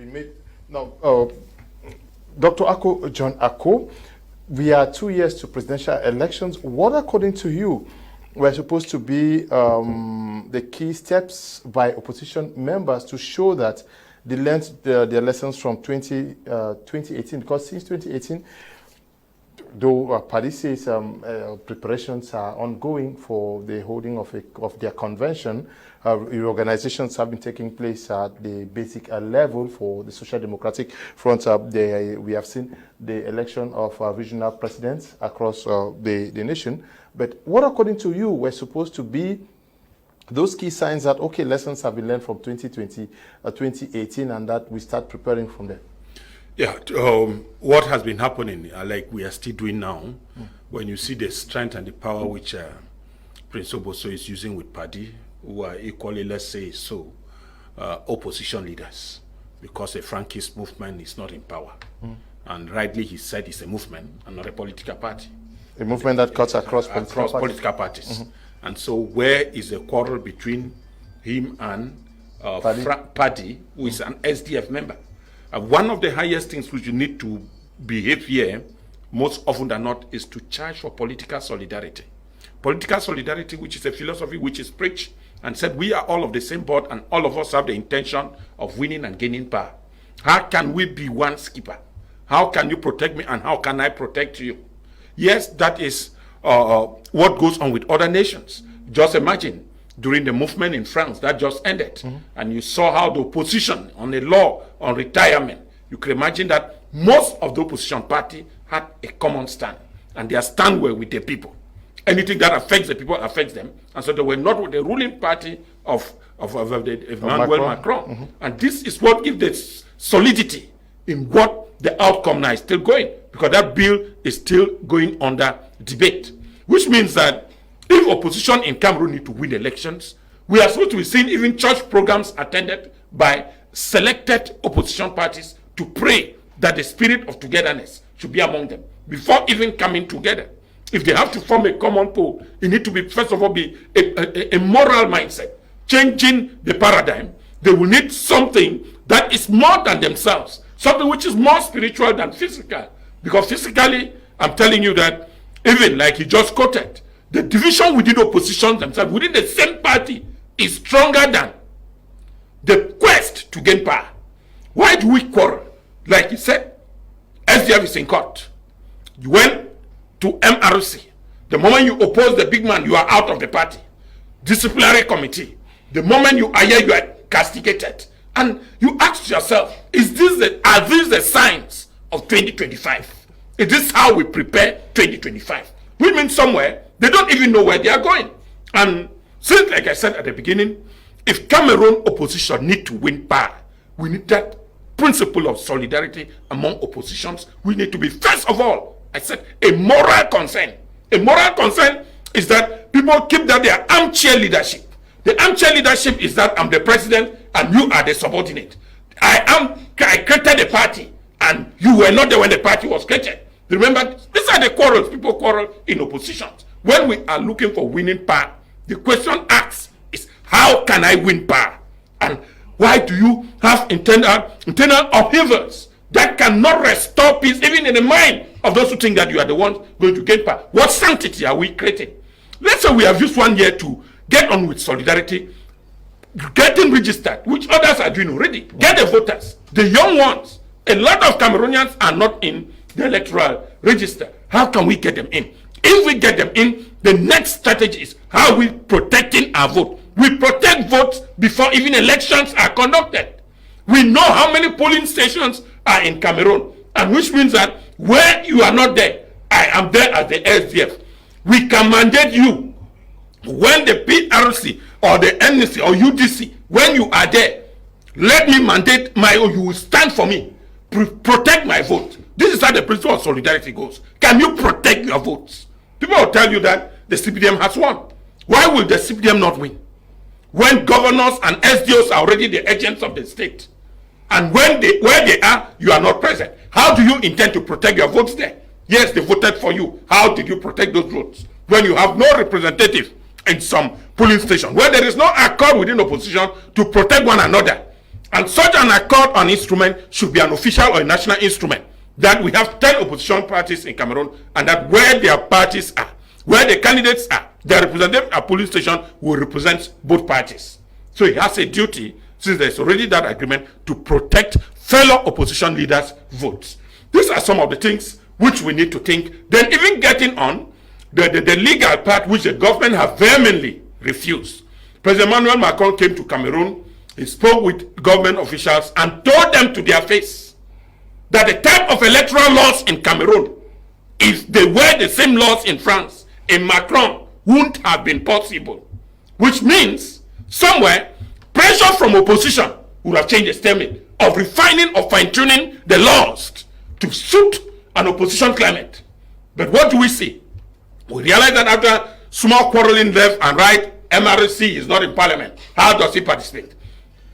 been made. Now, Dr. Ako, John Ako, we are 2 years to presidential elections. What, according to you, were supposed to be the key steps by opposition members to show that they learned their lessons from 2018? Because since 2018, though Paddy says preparations are ongoing for the holding of their convention, reorganizations have been taking place at the basic level for the Social Democratic Front. We have seen the election of regional presidents across the nation. But what, according to you, were supposed to be those key signs that, okay, lessons have been learned from 2020, 2018, and that we start preparing from there? Yeah, what has been happening, like we are still doing now, when you see the strength and the power which Prince Oboso is using with Paddy, who are equally, let's say so, opposition leaders, because the Frankist movement is not in power. And rightly he said it's a movement and not a political party. A movement that cuts across political parties. And so where is the quarrel between him and Paddy, who is an SDF member? One of the highest things which you need to behave here, most often than not, is to charge for political solidarity. Political solidarity, which is a philosophy which is preached and said we are all of the same boat and all of us have the intention of winning and gaining power. How can we be one skipper? How can you protect me and how can I protect you? Yes, that is what goes on with other nations. Just imagine during the movement in France that just ended, and you saw how the opposition on the law on retirement, you can imagine that most of the opposition party had a common stand, and their stand were with the people. Anything that affects the people affects them, and so they were not with the ruling party of Emmanuel Macron. And this is what gives the solidity in what the outcome now is still going, because that bill is still going under debate, which means that if opposition in Cameroon need to win elections, we are supposed to be seeing even church programs attended by selected opposition parties to pray that the spirit of togetherness should be among them before even coming together. If they have to form a common pole, it need to be, first of all, be a moral mindset, changing the paradigm. They will need something that is more than themselves, something which is more spiritual than physical. Because physically, I'm telling you that, even like he just quoted, the division within opposition themselves, within the same party, is stronger than the quest to gain power. Why do we quarrel? Like he said, SDF is in court. You went to MRC. The moment you oppose the big man, you are out of the party. Disciplinary committee. The moment you are here, you are castigated. And you ask yourself, are these the signs of 2025? Is this how we prepare 2025? Which means somewhere, they don't even know where they are going. And since, like I said at the beginning, if Cameroon opposition need to win power, we need that principle of solidarity among oppositions. We need to be, first of all, I said, a moral concern. A moral concern is that people keep that their armchair leadership. The armchair leadership is that I'm the president and you are the subordinate. I created the party and you were not there when the party was created. Remember, these are the quarrels. People quarrel in oppositions. When we are looking for winning power, the question asked is, how can I win power? And why do you have internal upheavals that cannot restore peace, even in the mind of those who think that you are the ones going to gain power? What sanctity are we creating? Let's say we have used 1 year to get on with solidarity, getting registered, which others are doing already. Get the voters, the young ones. A lot of Cameroonians are not in the electoral register. How can we get them in? If we get them in, the next strategy is how we protecting our vote. We protect votes before even elections are conducted. We know how many polling stations are in Cameroon, and which means that where you are not there, I am there as the SDF. We can mandate you when the PRC or the NC or UDC, when you are there, let me mandate you will stand for me, protect my vote. This is how the principle of solidarity goes. Can you protect your votes? People will tell you that the CPDM has won. Why will the CPDM not win? When governors and SDOs are already the agents of the state, and where they are, you are not present. How do you intend to protect your votes there? Yes, they voted for you. How did you protect those votes when you have no representative in some polling station, where there is no accord within opposition to protect one another? And such an accord on instrument should be an official or a national instrument. That we have 10 opposition parties in Cameroon, and that where their parties are, where the candidates are, their representative at polling station will represent both parties. So he has a duty, since there's already that agreement, to protect fellow opposition leaders' votes. These are some of the things which we need to think. Then even getting on the legal part, which the government have vehemently refused. President Emmanuel Macron came to Cameroon, he spoke with government officials and told them to their face that the type of electoral laws in Cameroon, if they were the same laws in France, in Macron, wouldn't have been possible. Which means, somewhere, pressure from opposition would have changed the statement of refining or fine-tuning the laws to suit an opposition climate. But what do we see? We realize that after small quarreling left and right, MRC is not in parliament. How does he participate?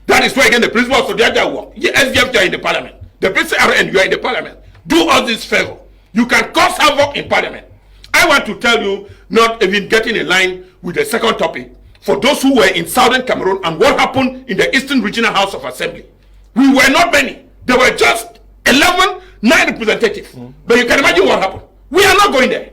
That is where again the principle of solidarity work. The SDF, you are in the parliament. The PCRN, you are in the parliament. Do us this favor. You can cause havoc in parliament. I want to tell you, not even getting in line with the second topic, for those who were in southern Cameroon and what happened in the Eastern Regional House of Assembly. We were not many. There were just 9 representatives. But you can imagine what happened. We are not going there.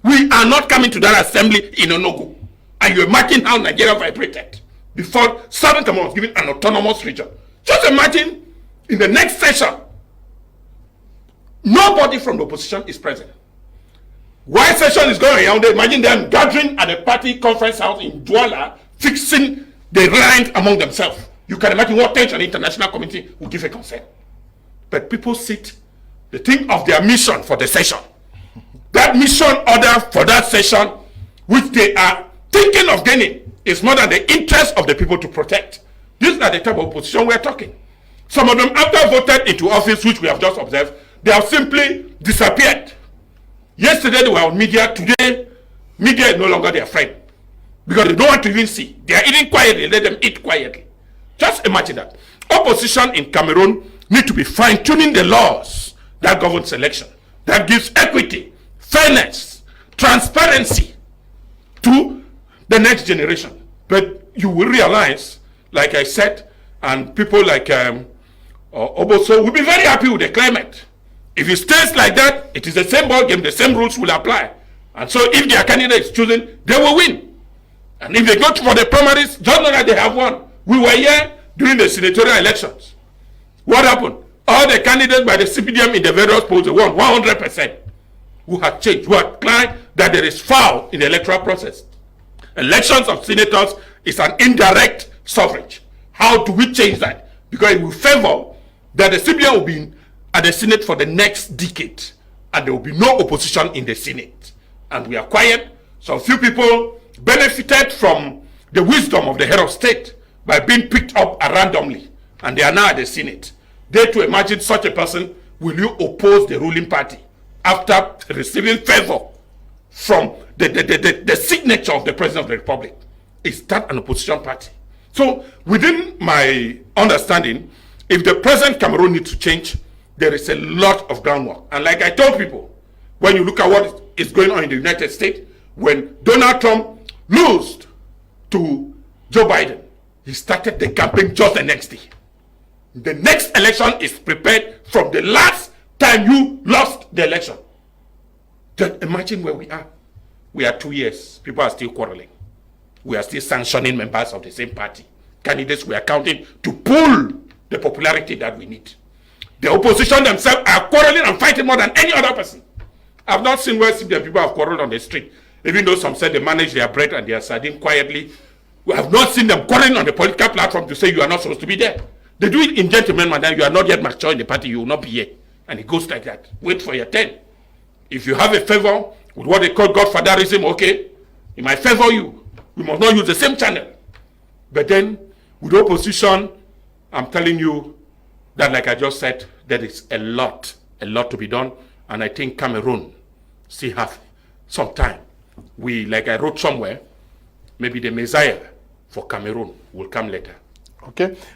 We are not coming to that assembly in Onogo. And you're marking how Nigeria vibrated before southern Cameroon was given an autonomous region. Just imagine in the next session, nobody from the opposition is present. While session is going on, imagine them gathering at a party conference house in Douala, fixing the lines among themselves. You can imagine what tension the international community will give a consent. But people sit, they think of their mission for the session. That mission order for that session, which they are thinking of gaining, is more than the interest of the people to protect. These are the type of opposition we are talking. Some of them, after voted into office, which we have just observed, they have simply disappeared. Yesterday they were on media, today media is no longer their friend. Because they don't want to even see. They are eating quietly, let them eat quietly. Just imagine that. Opposition in Cameroon need to be fine-tuning the laws that govern selection, that gives equity, fairness, transparency to the next generation. But you will realize, like I said, and people like Oboso will be very happy with the climate. If it stays like that, it is the same ball game, the same rules will apply. And so if their candidate is chosen, they will win. And if they go for the primaries, just know that they have won. We were here during the senatorial elections. What happened? All the candidates by the CPDM in the various polls won 100%. Who had changed, who had claimed that there is foul in the electoral process. Elections of senators is an indirect suffrage. How do we change that? Because it will favor that the CPDM will be at the Senate for the next decade, and there will be no opposition in the Senate. And we are quiet. So few people benefited from the wisdom of the head of state by being picked up randomly, and they are now at the Senate. They to imagine such a person, will you oppose the ruling party after receiving favor from the signature of the President of the Republic? Is that an opposition party? So within my understanding, if the present Cameroon needs to change, there is a lot of groundwork. And like I told people, when you look at what is going on in the United States, when Donald Trump lost to Joe Biden, he started the campaign just the next day. The next election is prepared from the last time you lost the election. Just imagine where we are. We are 2 years. People are still quarreling. We are still sanctioning members of the same party. Candidates we are counting to pull the popularity that we need. The opposition themselves are quarreling and fighting more than any other person. I've not seen where the people have quarreled on the street. Even though some said they manage their bread and their sardine quietly, we have not seen them quarreling on the political platform to say you are not supposed to be there. They do it in gentlemen, madam. You are not yet mature in the party, you will not be here. And it goes like that. Wait for your turn. If you have a favor with what they call godfatherism, okay, it might favor you. We must not use the same channel. But then, with opposition, I'm telling you that, like I just said, there is a lot to be done. And I think Cameroon still have some time. We, like I wrote somewhere, maybe the Messiah for Cameroon will come later. Okay.